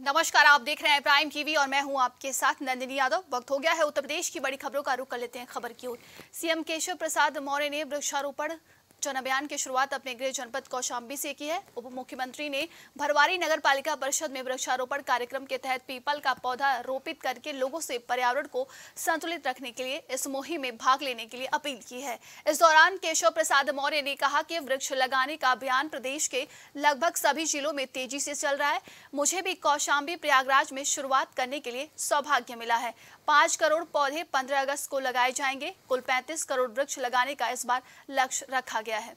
नमस्कार, आप देख रहे हैं प्राइम टीवी और मैं हूं आपके साथ नंदिनी यादव। वक्त हो गया है उत्तर प्रदेश की बड़ी खबरों का रुख कर लेते हैं खबर की ओर। सीएम केशव प्रसाद मौर्य ने वृक्षारोपण जन अभियान की शुरुआत अपने गृह जनपद कौशाम्बी से की है। उप मुख्यमंत्री ने भरवारी नगर पालिका परिषद में वृक्षारोपण कार्यक्रम के तहत पीपल का पौधा रोपित करके लोगों से पर्यावरण को संतुलित रखने के लिए इस मुहिम में भाग लेने के लिए अपील की है। इस दौरान केशव प्रसाद मौर्य ने कहा कि वृक्ष लगाने का अभियान प्रदेश के लगभग सभी जिलों में तेजी से चल रहा है। मुझे भी कौशाम्बी प्रयागराज में शुरुआत करने के लिए सौभाग्य मिला है। 5 करोड़ पौधे 15 अगस्त को लगाए जाएंगे। कुल 35 करोड़ वृक्ष लगाने का इस बार लक्ष्य रखा गया है।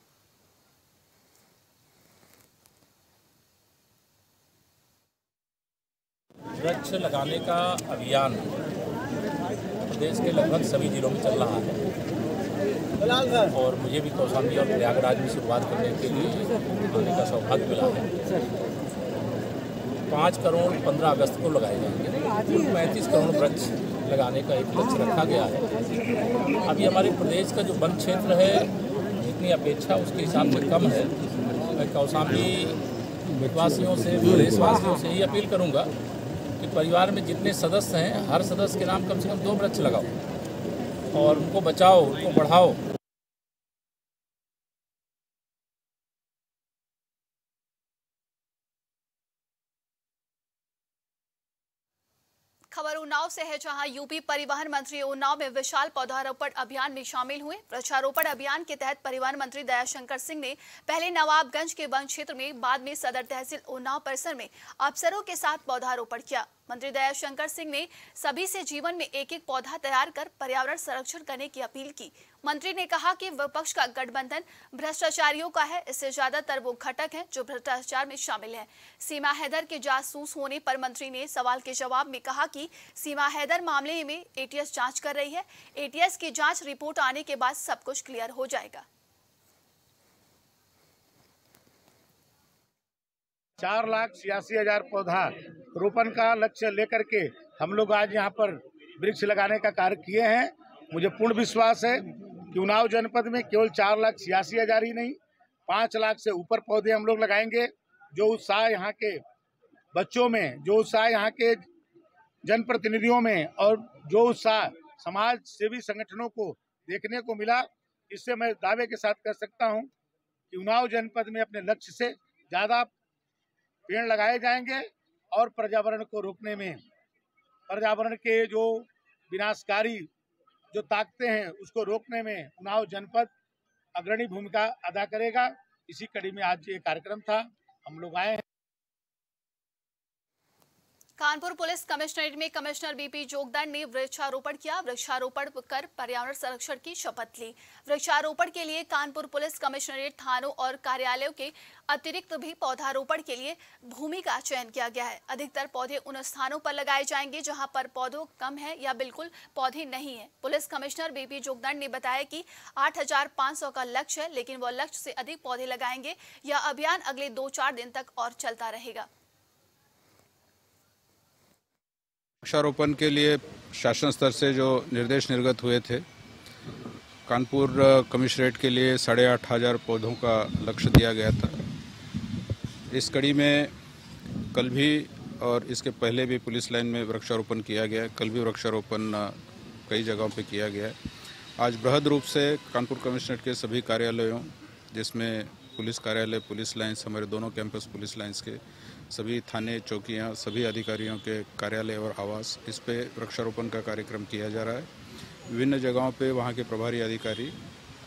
वृक्ष लगाने का अभियान प्रदेश के लगभग सभी जिलों में चल रहा है और मुझे भी कौशाम्बी और प्रयागराज में शुरुआत करने के लिए आने का सौभाग्य मिला है। 5 करोड़ 15 अगस्त को लगाए जाएंगे। कुल 35 करोड़ वृक्ष लगाने का एक लक्ष्य रखा गया है। अभी हमारे प्रदेश का जो वन क्षेत्र है जितनी अपेक्षा उसके हिसाब से कम है। मैं कौशाम्बी वासियों से, प्रदेशवासियों से ये अपील करूंगा कि परिवार में जितने सदस्य हैं हर सदस्य के नाम कम से कम 2 वृक्ष लगाओ और उनको बचाओ, उनको बढ़ाओ। खबर उन्नाव से है, जहां यूपी परिवहन मंत्री उन्नाव में विशाल पौधारोपण अभियान में शामिल हुए। वृक्षारोपण अभियान के तहत परिवहन मंत्री दयाशंकर सिंह ने पहले नवाबगंज के वन क्षेत्र में, बाद में सदर तहसील उन्नाव परिसर में अफसरों के साथ पौधारोपण किया। मंत्री दयाशंकर सिंह ने सभी से जीवन में एक एक पौधा तैयार कर पर्यावरण संरक्षण करने की अपील की। मंत्री ने कहा कि विपक्ष का गठबंधन भ्रष्टाचारियों का है, इससे ज्यादातर वो घटक हैं जो भ्रष्टाचार में शामिल हैं। सीमा हैदर के जासूस होने पर मंत्री ने सवाल के जवाब में कहा कि सीमा हैदर मामले में एटीएस जांच कर रही है। एटीएस की जांच रिपोर्ट आने के बाद सब कुछ क्लियर हो जाएगा। 4,86,000 पौधा रोपण का लक्ष्य लेकर के हम लोग आज यहाँ पर वृक्ष लगाने का कार्य किए हैं। मुझे पूर्ण विश्वास है कि उन्नाव जनपद में केवल 4,86,000 ही नहीं 5 लाख से ऊपर पौधे हम लोग लगाएंगे। जो उत्साह यहाँ के बच्चों में, जो उत्साह यहाँ के जनप्रतिनिधियों में और जो उत्साह समाज सेवी संगठनों को देखने को मिला, इससे मैं दावे के साथ कह सकता हूँ कि उन्नाव जनपद में अपने लक्ष्य से ज़्यादा पेड़ लगाए जाएंगे और पर्यावरण को रोकने में, पर्यावरण के जो विनाशकारी जो ताकतें हैं उसको रोकने में उन्नाव जनपद अग्रणी भूमिका अदा करेगा। इसी कड़ी में आज ये कार्यक्रम था, हम लोग आए हैं। कानपुर पुलिस कमिश्नरेट में कमिश्नर बीपी जोगदंड ने वृक्षारोपण किया। वृक्षारोपण कर पर्यावरण संरक्षण की शपथ ली। वृक्षारोपण के लिए कानपुर पुलिस कमिश्नरेट थानों और कार्यालयों के अतिरिक्त भी पौधारोपण के लिए भूमि का चयन किया गया है। अधिकतर पौधे उन स्थानों पर लगाए जाएंगे जहां पर पौधों कम है या बिल्कुल पौधे नहीं है। पुलिस कमिश्नर बीपी जोगदंड ने बताया कि 8,500 का लक्ष्य है, लेकिन वह लक्ष्य से अधिक पौधे लगाएंगे। यह अभियान अगले 2-4 दिन तक और चलता रहेगा। वृक्षारोपण के लिए शासन स्तर से जो निर्देश निर्गत हुए थे, कानपुर कमिश्नरेट के लिए 8,500 पौधों का लक्ष्य दिया गया था। इस कड़ी में कल भी और इसके पहले भी पुलिस लाइन में वृक्षारोपण किया गया है। कल भी वृक्षारोपण कई जगहों पे किया गया है। आज बृहद रूप से कानपुर कमिश्नरेट के सभी कार्यालयों, जिसमें पुलिस कार्यालय, पुलिस लाइन्स, हमारे दोनों कैंपस पुलिस लाइन्स के सभी थाने, चौकियां, सभी अधिकारियों के कार्यालय और आवास, इस पे वृक्षारोपण का कार्यक्रम किया जा रहा है। विभिन्न जगहों पे वहाँ के प्रभारी अधिकारी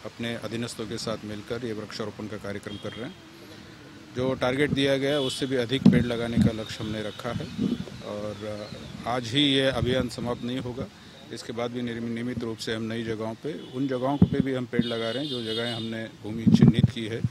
अपने अधीनस्थों के साथ मिलकर ये वृक्षारोपण का कार्यक्रम कर रहे हैं। जो टारगेट दिया गया है उससे भी अधिक पेड़ लगाने का लक्ष्य हमने रखा है और आज ही ये अभियान समाप्त नहीं होगा। इसके बाद भी नियमित रूप से हम नई जगहों पे, उन जगहों पे भी हम पेड़ लगा रहे हैं जो जगहें हमने भूमि चिन्हित की है।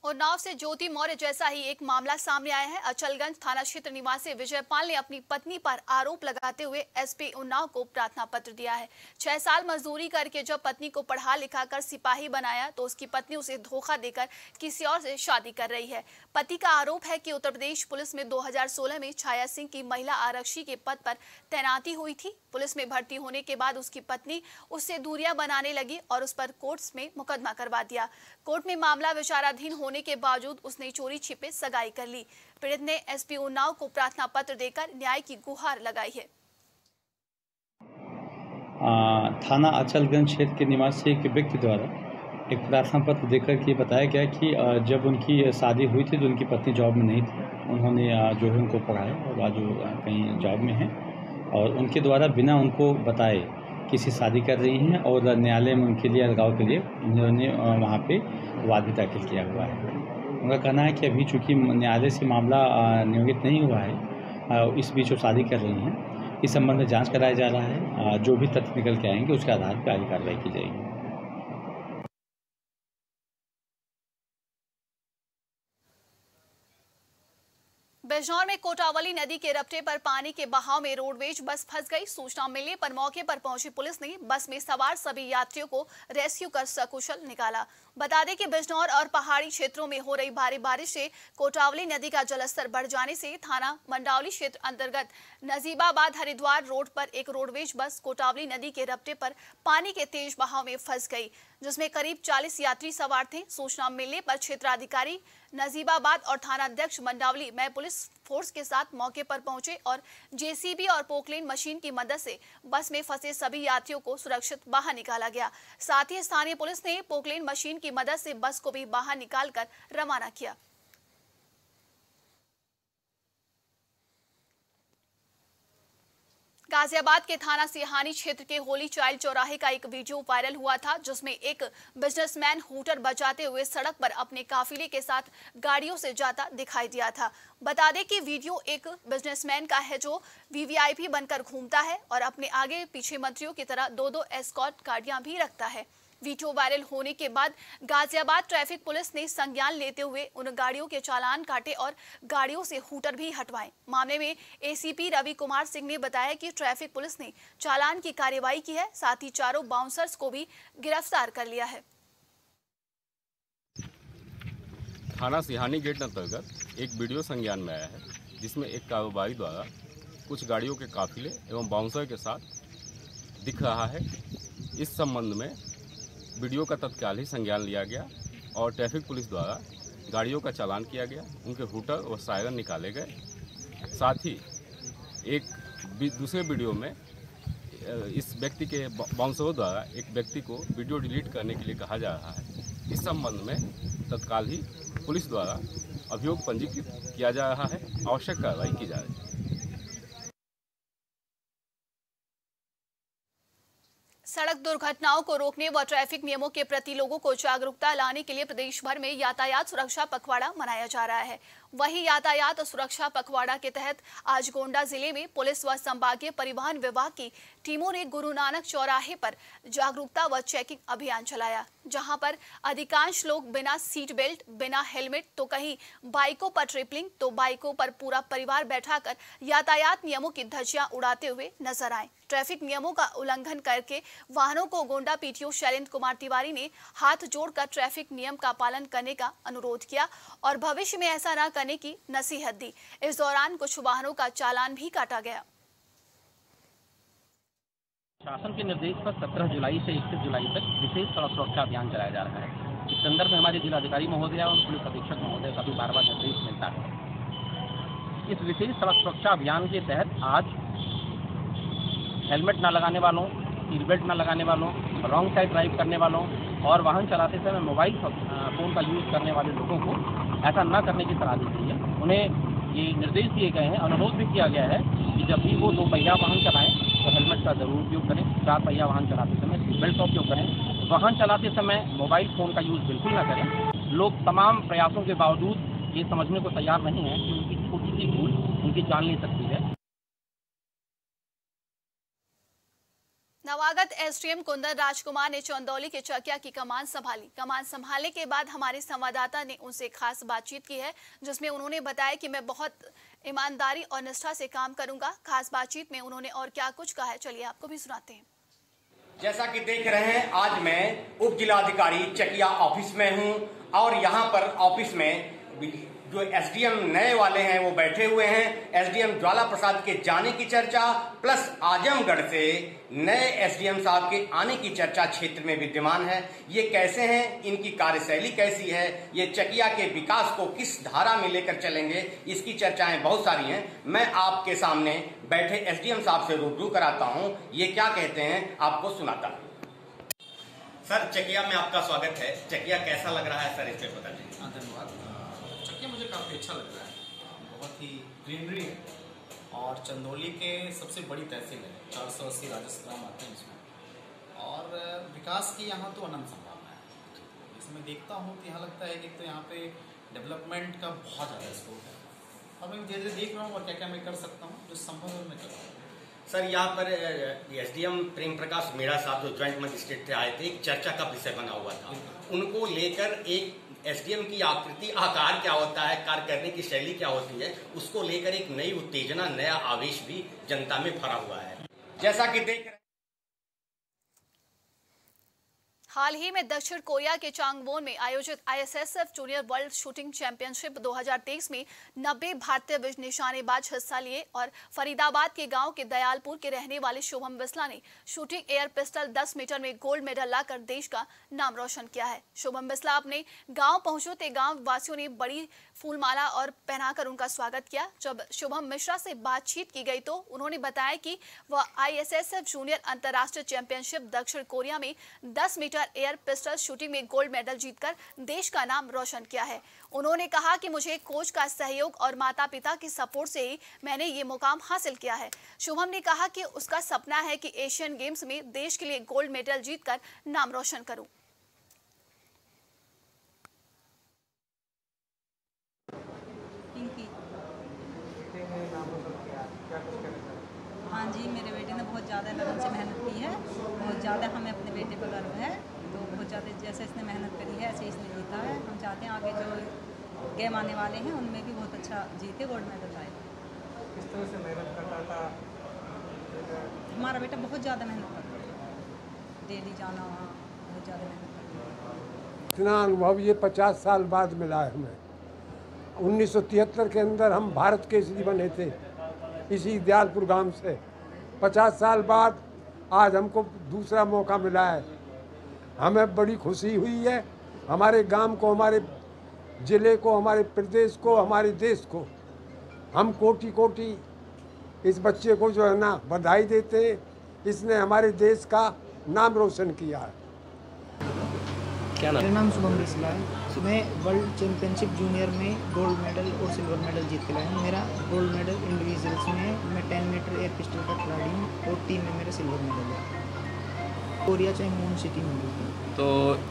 उन्नाव से ज्योति मौर्य जैसा ही एक मामला सामने आया है। अचलगंज थाना क्षेत्र निवासी विजयपाल ने अपनी पत्नी पर आरोप लगाते हुए एसपी उन्नाव को प्रार्थना पत्र दिया है। 6 साल मजदूरी करके जब पत्नी को पढ़ा लिखा कर सिपाही बनाया तो उसकी पत्नी उसे धोखा देकर किसी और से शादी कर रही है। पति का आरोप है कि उत्तर प्रदेश पुलिस में 2016 में छाया सिंह की महिला आरक्षी के पद पर तैनाती हुई थी। पुलिस में भर्ती होने के बाद उसकी पत्नी उससे दूरियां बनाने लगी और उस पर कोर्ट में मुकदमा करवा दिया। कोर्ट में मामला विचाराधीन होने होने के बावजूद उसने चोरी छिपे सगाई कर ली। पीड़ित ने एसपी उन्नाव को प्रार्थना पत्र देकर न्याय की गुहार लगाई है। थाना अचलगंज क्षेत्र के निवासी एक व्यक्ति द्वारा एक प्रार्थना पत्र देकर के बताया गया कि जब उनकी शादी हुई थी तो उनकी पत्नी जॉब में नहीं थी। उन्होंने जो है उनको पढ़ाया और आज वो कहीं जॉब में हैं और उनके द्वारा बिना उनको बताए किसी शादी कर रही हैं और न्यायालय में उनके लिए अलगाव के लिए उन्होंने वहाँ पे वाद भी दाखिल किया हुआ है। उनका कहना है कि अभी चूँकि न्यायालय से मामला नियोजित नहीं हुआ है, इस बीच वो शादी कर रही हैं। इस संबंध में जांच कराया जा रहा है। जो भी तथ्य निकल के आएंगे उसके आधार पर आगे कार्रवाई की जाएगी। बिजनौर में कोटावली नदी के रपटे पर पानी के बहाव में रोडवेज बस फंस गई। सूचना मिलने पर मौके पर पहुंची पुलिस ने बस में सवार सभी यात्रियों को रेस्क्यू कर सकुशल निकाला। बता दें कि बिजनौर और पहाड़ी क्षेत्रों में हो रही भारी बारिश से कोटावली नदी का जलस्तर बढ़ जाने से थाना मंडावली क्षेत्र अंतर्गत नजीबाबाद हरिद्वार रोड पर एक रोडवेज बस कोटावली नदी के रपटे पर पानी के तेज बहाव में फंस गई, जिसमें करीब 40 यात्री सवार थे। सूचना मिलने पर क्षेत्राधिकारी नजीबाबाद और थानाध्यक्ष मंडावली में पुलिस फोर्स के साथ मौके पर पहुंचे और जेसीबी और पोकलेन मशीन की मदद से बस में फंसे सभी यात्रियों को सुरक्षित बाहर निकाला गया। साथ ही स्थानीय पुलिस ने पोकलेन मशीन की मदद से बस को भी बाहर निकालकर रवाना किया। गाजियाबाद के थाना सिहानी क्षेत्र के होली चाइल्ड चौराहे का एक वीडियो वायरल हुआ था, जिसमें एक बिजनेसमैन हूटर बजाते हुए सड़क पर अपने काफिले के साथ गाड़ियों से जाता दिखाई दिया था। बता दें कि वीडियो एक बिजनेसमैन का है जो वीवीआईपी बनकर घूमता है और अपने आगे पीछे मंत्रियों की तरह दो एस्कॉर्ट गाड़ियां भी रखता है। वीडियो वायरल होने के बाद गाजियाबाद ट्रैफिक पुलिस ने संज्ञान लेते हुए उन गाड़ियों के चालान काटे और गाड़ियों से हूटर भी हटवाए। मामले में एसीपी रवि कुमार सिंह ने बताया कि ट्रैफिक पुलिस ने चालान की कार्रवाई की है, साथ ही चारों बाउंसर्स को भी गिरफ्तार कर लिया है। थाना सिहानी गेट अंतर्गत एक वीडियो संज्ञान में आया है, जिसमें एक कारोबारी द्वारा कुछ गाड़ियों के काफिले एवं बाउंसर के साथ दिख रहा है। इस संबंध में वीडियो का तत्काल ही संज्ञान लिया गया और ट्रैफिक पुलिस द्वारा गाड़ियों का चालान किया गया, उनके हूटर और सायरन निकाले गए। साथ ही एक दूसरे वीडियो में इस व्यक्ति के बाउंसरों द्वारा एक व्यक्ति को वीडियो डिलीट करने के लिए कहा जा रहा है। इस संबंध में तत्काल ही पुलिस द्वारा अभियोग पंजीकृत किया जा रहा है, आवश्यक कार्रवाई की जा रही है। सड़क दुर्घटनाओं को रोकने व ट्रैफिक नियमों के प्रति लोगों को जागरूकता लाने के लिए प्रदेश भर में यातायात सुरक्षा पखवाड़ा मनाया जा रहा है। वहीं यातायात सुरक्षा पखवाड़ा के तहत आज गोंडा जिले में पुलिस व संभागीय परिवहन विभाग की टीमों ने गुरु नानक चौराहे पर जागरूकता व चेकिंग अभियान चलाया, जहां पर अधिकांश लोग बिना सीट बेल्ट, बिना हेलमेट, तो कहीं बाइकों पर ट्रिपलिंग, तो बाइकों पर पूरा परिवार बैठाकर यातायात नियमों की धज्जियां उड़ाते हुए नजर आए। ट्रैफिक नियमों का उल्लंघन करके वाहनों को गोंडा पीटीओ शैलेंद्र कुमार तिवारी ने हाथ जोड़कर ट्रैफिक नियम का पालन करने का अनुरोध किया और भविष्य में ऐसा न करने की नसीहत दी। इस दौरान कुछ वाहनों का चालान भी काटा गया। शासन के निर्देश पर 17 जुलाई से 21 जुलाई तक विशेष सड़क सुरक्षा अभियान चलाया जा रहा है। इस संदर्भ में हमारे जिलाधिकारी महोदय और पुलिस अधीक्षक महोदय का भी बार-बार निर्देश मिलता है। इस विशेष सड़क सुरक्षा अभियान के तहत आज हेलमेट न लगाने वालों, सीट बेल्ट न लगाने वालों, रॉन्ग साइड ड्राइव करने वालों और वाहन चलाते समय मोबाइल फोन का यूज करने वाले लोगों को ऐसा न करने की सलाह दी गई है। उन्हें ये निर्देश दिए गए हैं, अनुरोध भी किया गया है कि जब भी वो 2 पहिया वाहन चलाएं तो हेलमेट का जरूर उपयोग करें, 4 पहिया वाहन चलाते समय सीट बेल्ट का उपयोग करें, वाहन चलाते समय मोबाइल फोन का यूज बिल्कुल न करें। लोग तमाम प्रयासों के बावजूद ये समझने को तैयार नहीं है कि उनकी छोटी सी भूल उनकी जान ले सकती है। नवागत एसडीएम कुंदन राजकुमार ने चंदौली के चकिया की कमान संभाली। कमान संभालने के बाद हमारे संवाददाता ने उनसे खास बातचीत की है, जिसमें उन्होंने बताया कि मैं बहुत ईमानदारी और निष्ठा से काम करूंगा। खास बातचीत में उन्होंने और क्या कुछ कहा है, चलिए आपको भी सुनाते हैं। जैसा कि देख रहे हैं, आज मैं उप जिलाधिकारी चकिया ऑफिस में हूं और यहां पर ऑफिस में जो एसडीएम नए वाले हैं वो बैठे हुए हैं। एसडीएम ज्वाला प्रसाद के जाने की चर्चा प्लस आजमगढ़ से नए एसडीएम साहब के आने की चर्चा क्षेत्र में विद्यमान है। ये कैसे हैं, इनकी कार्यशैली कैसी है, ये चकिया के विकास को किस धारा में लेकर चलेंगे, इसकी चर्चाएं बहुत सारी हैं। मैं आपके सामने बैठे एसडीएम साहब से रूबरू कराता हूं, ये क्या कहते हैं आपको सुनाता हूं। सर, चकिया में आपका स्वागत है। चकिया कैसा लग रहा है सर, इस पे बता दीजिए। धन्यवाद। चकिया मुझे काफ़ी अच्छा लग रहा है, बहुत ही ग्रीनरी है और चंदौली के सबसे बड़ी तहसील है, 480 राजस्व ग्राम आते हैं इसमें, और विकास की यहाँ तो अनंत संभावना है। इसमें देखता हूँ कि यहाँ लगता है कि तो यहाँ पे डेवलपमेंट का बहुत ज़्यादा स्कोप है, और मैं धीरे धीरे देख रहा हूँ और क्या क्या मैं कर सकता हूँ, जो संभव है मैं कर रहा हूँ। सर, यहाँ पर एसडीएम प्रेम प्रकाश मीणा साहब जो ज्वाइंट मजिस्ट्रेट थे आए थे, एक चर्चा का विषय बना हुआ था। उनको लेकर एक एसडीएम की आकृति, आकार क्या होता है, कार्य करने की शैली क्या होती है, उसको लेकर एक नई उत्तेजना, नया आवेश भी जनता में भरा हुआ है। जैसा कि देख रहे हैं, हाल ही में दक्षिण कोरिया के चांगवोन में आयोजित ISSF junior world shooting championship 2023 में 90 भारतीय निशानेबाज हिस्सा लिए और फरीदाबाद के गांव के दयालपुर के रहने वाले शुभम बिस्ला ने शूटिंग एयर पिस्टल 10 मीटर में गोल्ड मेडल लाकर देश का नाम रोशन किया है। शुभम बिस्ला अपने गांव पहुंचे तो गांव वासियों ने बड़ी फूलमाला और पहनाकर उनका स्वागत किया। जब शुभम मिश्रा से बातचीत की गई तो उन्होंने बताया कि वह आईएसएसएफ जूनियर अंतर्राष्ट्रीय चैंपियनशिप दक्षिण कोरिया में 10 मीटर एयर पिस्टल शूटिंग में गोल्ड मेडल जीतकर देश का नाम रोशन किया है। उन्होंने कहा कि मुझे कोच का सहयोग और माता पिता की सपोर्ट से ही मैंने ये मुकाम हासिल किया है। शुभम ने कहा कि उसका सपना है कि एशियन गेम्स में देश के लिए गोल्ड मेडल जीतकर नाम रोशन करूं। हाँ जी, मेरे बेटे ने बहुत ज़्यादा लगन से मेहनत की है, बहुत ज़्यादा हमें अपने बेटे पर गर्व है। तो बहुत ज़्यादा जैसे इसने मेहनत करी है ऐसे इसने जीता है। हम चाहते हैं आगे जो गेम आने वाले हैं उनमें भी बहुत अच्छा जीते, गोल्ड मेडल लाए। किस तरह से मेहनत करता था? हमारा बेटा बहुत ज़्यादा मेहनत करता है, डेली जाना वहाँ, बहुत ज़्यादा मेहनत करता है। इतना अनुभव ये 50 साल बाद मिला है हमें। 1973 के अंदर हम भारत केसरी बने थे इसी दयालपुर गांव से। 50 साल बाद आज हमको दूसरा मौका मिला है, हमें बड़ी खुशी हुई है। हमारे गांव को, हमारे ज़िले को, हमारे प्रदेश को, हमारे देश को हम कोटि कोटि इस बच्चे को जो है ना बधाई देते हैं। इसने हमारे देश का नाम रोशन किया है। क्या नाम? मेरा नाम शुभम बिस्ला है। मैं वर्ल्ड चैंपियनशिप जूनियर में गोल्ड मेडल और सिल्वर मेडल जीत के लाया हूँ। मेरा गोल्ड मेडल इंडिविजुअल्स में है। मैं 10 मीटर एयर पिस्टल का खिलाड़ी हूँ और टीम में मेरा सिल्वर मेडल है। कोरिया चांगवोन सिटी में गई थी, तो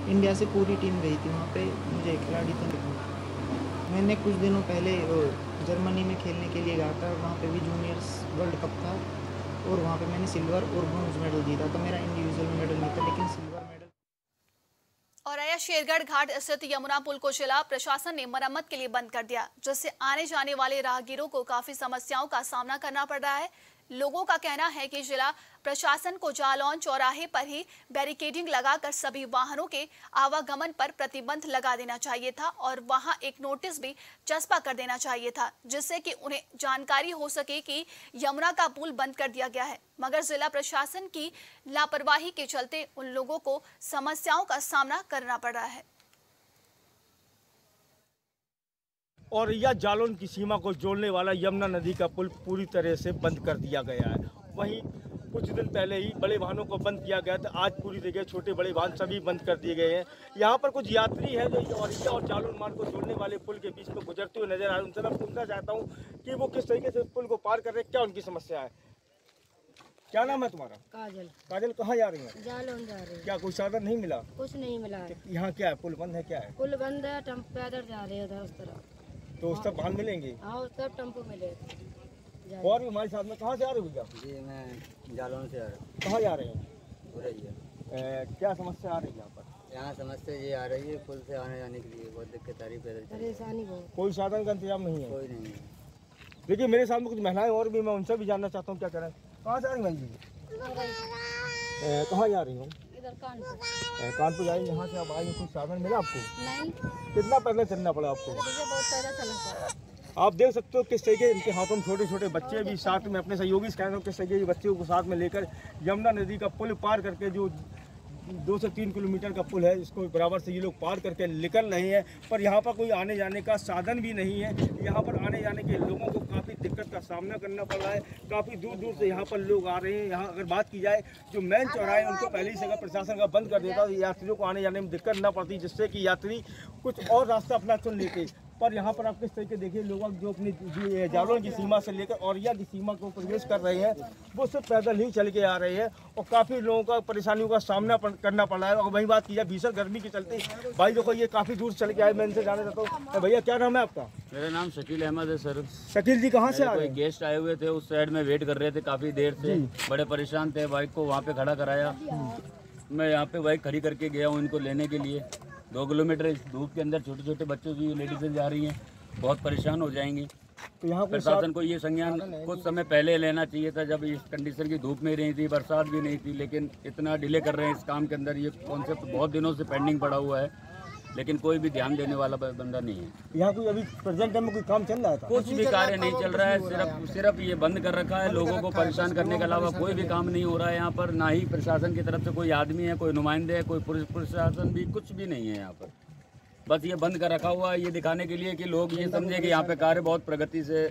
इंडिया से पूरी टीम गई थी वहाँ पे। मुझे खिलाड़ी तो मैंने कुछ दिनों पहले जर्मनी में खेलने के लिए गया था, वहाँ पे भी जूनियर्स वर्ल्ड कप था और वहाँ पे मैंने सिल्वर और ब्रॉन्ज मेडल जीता था। मेरा इंडिविजुअल मेडल नहीं था लेकिन सिल्वर मेडल। और आया शेरगढ़ घाट स्थित यमुना पुल को जिला प्रशासन ने मरम्मत के लिए बंद कर दिया, जिससे आने जाने वाले राहगीरों को काफी समस्याओं का सामना करना पड़ रहा है। लोगों का कहना है कि जिला प्रशासन को जालौन चौराहे पर ही बैरिकेडिंग लगाकर सभी वाहनों के आवागमन पर प्रतिबंध लगा देना चाहिए था और वहां एक नोटिस भी चस्पा कर देना चाहिए था, जिससे कि उन्हें जानकारी हो सके कि यमुना का पुल बंद कर दिया गया है। मगर जिला प्रशासन की लापरवाही के चलते उन लोगों को समस्याओं का सामना करना पड़ रहा है। और यह जालौन की सीमा को जोड़ने वाला यमुना नदी का पुल पूरी तरह से बंद कर दिया गया है। वहीं कुछ दिन पहले ही बड़े वाहनों को बंद किया गया था, आज पूरी जगह छोटे बड़े वाहन सभी बंद कर दिए गए हैं। यहाँ पर कुछ यात्री हैं जो औरैया और जालौन मार्ग को जोड़ने वाले पुल के बीच में गुजरते हुए नजर आ रहे हैं। उनसे मैं पूछना चाहता हूँ कि वो किस तरीके से पुल को पार कर रहे हैं, क्या उनकी समस्या है। क्या नाम है तुम्हारा? काजल। काजल, कहाँ जा रही है? जालौन जा रही है। क्या कोई साधन नहीं मिला? कुछ नहीं मिला है। यहाँ क्या है, पुल बंद है? क्या है? पुल बंद है, पैदल जा रहे हैं उधर उस तरफ। तो उस तक वाहन मिलेंगे? हाँ, उस तरफ टेम्पो मिले। और भी हमारे साथ में, कहाँ से आ रहे हो भैया? जी मैं जालौन से आ रहा हूँ। कहाँ जा रहे हैं? क्या समस्या आ रही है यहाँ पर? यहाँ समस्या ये आ रही है, पुल से आने जाने के लिए बहुत दिक्कत आ रही है, पैदल परेशानी बहुत। कोई साधन का इंतजाम नहीं है? कोई नहीं है। देखिए मेरे साथ में कुछ महिलाएं और भी, मैं उनसे भी जानना चाहता हूँ क्या करें। कहाँ से आ रही हैं जी? कहाँ जा रही हूँ? कानपुर जाएंगे, यहाँ से आप आएंगे, कुछ साधन मिला आपको? नहीं। कितना पैदल चलना पड़ा आपको? बहुत पैदल चलना पड़ा। आप देख सकते हो किस तरीके इनके हाथों में छोटे छोटे बच्चे भी साथ में अपने सहयोगी कह रहे हो किस तरीके बच्चों को साथ में लेकर यमुना नदी का पुल पार करके जो 2 से 3 किलोमीटर का पुल है इसको बराबर से ये लोग पार करके निकल रहे हैं। पर यहाँ पर कोई आने जाने का साधन भी नहीं है। यहाँ पर आने जाने के लोगों को काफ़ी दिक्कत का सामना करना पड़ रहा है। काफ़ी दूर दूर से यहाँ पर लोग आ रहे हैं। यहाँ अगर बात की जाए जो मेन चौराहे उनको पहले ही से अगर प्रशासन का बंद कर देता तो यात्रियों को आने जाने में दिक्कत ना पड़ती, जिससे कि यात्री कुछ और रास्ता अपना चुन लेते। पर यहाँ पर आप किस तरीके देखिए लोग जो अपनी जालौन की सीमा से लेकर औरैया की सीमा को प्रवेश कर रहे हैं वो सिर्फ पैदल ही चल के आ रहे हैं और काफ़ी लोगों का परेशानियों का सामना करना पड़ रहा है। और वही बात की जाए भीषण गर्मी के चलते भाई देखो ये काफ़ी दूर चल के आए, मैं इनसे जाना चाहता हूँ। भैया क्या नाम है आपका? मेरा नाम शकील अहमद है सर। शकील जी कहाँ से आ रहे हैं? गेस्ट आए हुए थे, उस साइड में वेट कर रहे थे काफ़ी देर से, बड़े परेशान थे। बाइक को वहाँ पे खड़ा कराया, मैं यहाँ पे बाइक खड़ी करके गया हूँ इनको लेने के लिए। 2 किलोमीटर इस धूप के अंदर छोटे छोटे बच्चों की लेडीजें जा रही हैं, बहुत परेशान हो जाएंगी। तो यहाँ प्रशासन को ये संज्ञान कुछ समय पहले लेना चाहिए था, जब इस कंडीशन की धूप नहीं रही थी, बरसात भी नहीं थी। लेकिन इतना डिले कर रहे हैं इस काम के अंदर, ये कॉन्सेप्ट बहुत दिनों से पेंडिंग पड़ा हुआ है, लेकिन कोई भी ध्यान देने वाला बंदा नहीं है। यहाँ कोई अभी प्रेजेंट टाइम में कोई काम चल रहा था? कुछ भी कार्य नहीं चल रहा है, सिर्फ ये बंद कर रखा है। लोगों को परेशान करने के अलावा कोई भी काम नहीं हो रहा है यहाँ पर। ना ही प्रशासन की तरफ से कोई आदमी है, कोई नुमाइंदे है, कोई पुलिस प्रशासन भी कुछ भी नहीं है यहाँ पर। बस ये बंद कर रखा हुआ है ये दिखाने के लिए कि लोग ये समझे कि यहाँ पे कार्य बहुत प्रगति से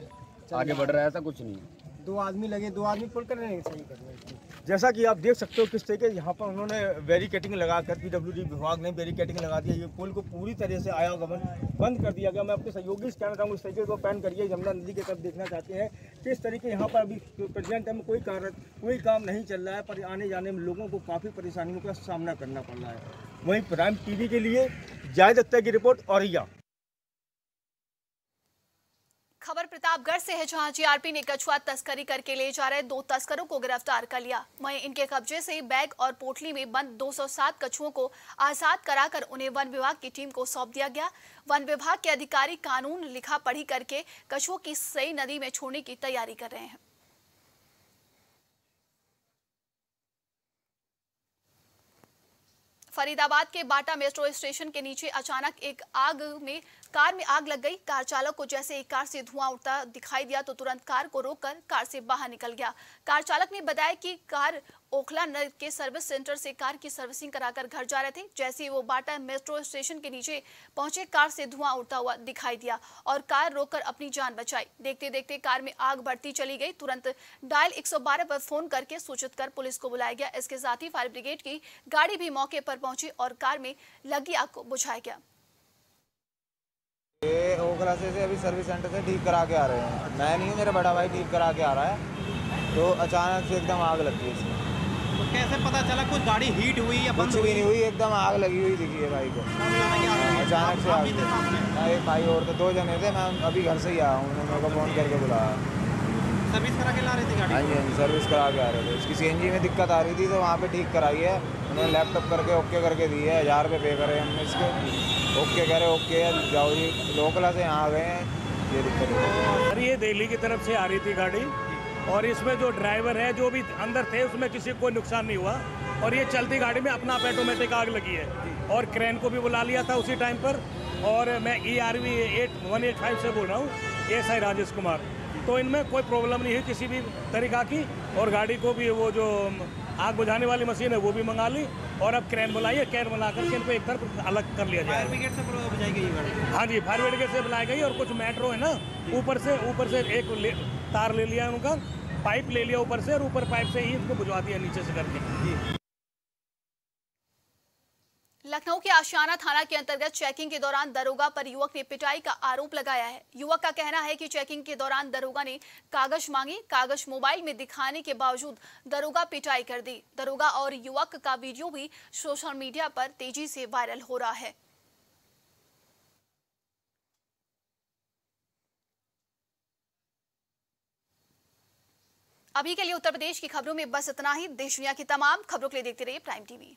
आगे बढ़ रहा है, ऐसा कुछ नहीं है। 2 आदमी लगे, 2 आदमी पुल कर रहे हैं, सही कर रहे हैं। जैसा कि आप देख सकते हो किस तरीके यहाँ पर उन्होंने बैरिकेटिंग लगाकर PWD विभाग ने बैरिकेटिंग लगा दिया। ये पुल को पूरी तरह से आवागमन बंद कर दिया गया। मैं अपने सहयोगी से कहना चाहूँगा इस तरीके को पैन करिए, यमुना नदी की तरफ देखना चाहते हैं किस तरीके यहाँ पर अभी प्रेजेंट टाइम में कोई काम नहीं चल रहा है, पर आने जाने में लोगों को काफ़ी परेशानियों का सामना करना पड़ रहा है। वहीं प्राइम TV के लिए जायद अख्तर की रिपोर्ट औरैया। खबर प्रतापगढ़ से है, जहां जीआरपी ने कछुआ तस्करी करके ले जा रहे 2 तस्करों को गिरफ्तार कर लिया। वहीं इनके कब्जे से बैग और पोटली में बंद 207 कछुओं को आजाद कराकर उन्हें वन विभाग की टीम को सौंप दिया गया। वन विभाग के अधिकारी कानून लिखा पढ़ी करके कछुओं की सई नदी में छोड़ने की तैयारी कर रहे हैं। फरीदाबाद के बाटा मेट्रो स्टेशन के नीचे अचानक एक कार में आग लग गई। कार चालक को जैसे एक कार से धुआं उठता दिखाई दिया तो तुरंत कार को रोककर कार से बाहर निकल गया। कार चालक ने बताया कि कार ओखला नगर के सर्विस सेंटर से कार की सर्विसिंग कराकर घर जा रहे थे। जैसे ही वो बाटा मेट्रो स्टेशन के नीचे पहुंचे, कार से धुआं उठता हुआ दिखाई दिया और कार रोककर अपनी जान बचाई। देखते देखते कार में आग बढ़ती चली गई। तुरंत डायल 112 पर फोन करके सूचित कर पुलिस को बुलाया गया। इसके साथ ही फायर ब्रिगेड की गाड़ी भी मौके पर पहुंची और कार में लगी आग को बुझाया गया। ये ओखला से अभी सर्विस सेंटर से ठीक करा के आ रहे हैं। मैं नहीं हूँ, मेरा बड़ा भाई ठीक करा के आ रहा है, तो अचानक से एकदम आग लगी इसमें। तो कैसे पता चला कुछ गाड़ी हीट हुई या बंद कुछ भी नहीं हुई, एकदम आग लगी हुई दिखी है भाई को अचानक से आग। एक भाई और तो 2 जने थे, मैं अभी घर से ही आया हूँ, उन्होंने मेरे को फ़ोन करके बुलाया। सर्विस करा के ला रहे थे गाड़ी? हाँ जी, सर्विस करा के आ रहे थे। इसकी CNG में दिक्कत आ रही थी तो वहाँ पे ठीक कराई है उन्होंने, लैपटॉप करके ओके करके दी है। 1000 रुपये पे करे हमने इसके, ओके करे, ओके जाओ जी। लोकला से यहाँ आ गए हैं, ये दिक्कत है। सर ये दिल्ली की तरफ से आ रही थी गाड़ी और इसमें जो ड्राइवर है जो भी अंदर थे उसमें किसी को कोई नुकसान नहीं हुआ और ये चलती गाड़ी में अपना आप ऑटोमेटिक आग लगी है और क्रेन को भी बुला लिया था उसी टाइम पर। और मैं ERV 185 से बोल रहा हूँ, SI राजेश कुमार। तो इनमें कोई प्रॉब्लम नहीं है किसी भी तरीका की और गाड़ी को भी वो जो आग बुझाने वाली मशीन है वो भी मंगा ली और अब क्रेन बुलाई है, क्रेन बना करके इनको एक तरफ अलग कर लिया जाए। फायर ब्रिगेड से बुलाई गई गाड़ी? हाँ जी, फायर ब्रिगेड से बुलाई गई और कुछ मेट्रो है ना, ऊपर से एक तार ले लिया उनका, पाइप ले लिया ऊपर से और ऊपर पाइप से ही इसको बुझवा दिया नीचे से करके। लखनऊ के आशियाना थाना के अंतर्गत चेकिंग के दौरान दरोगा पर युवक ने पिटाई का आरोप लगाया है। युवक का कहना है कि चेकिंग के दौरान दरोगा ने कागज मांगे, कागज मोबाइल में दिखाने के बावजूद दरोगा पिटाई कर दी। दरोगा और युवक का वीडियो भी सोशल मीडिया पर तेजी से वायरल हो रहा है। अभी के लिए उत्तर प्रदेश की खबरों में बस इतना ही। देश दुनिया की तमाम खबरों के लिए देखते रहिए प्राइम TV।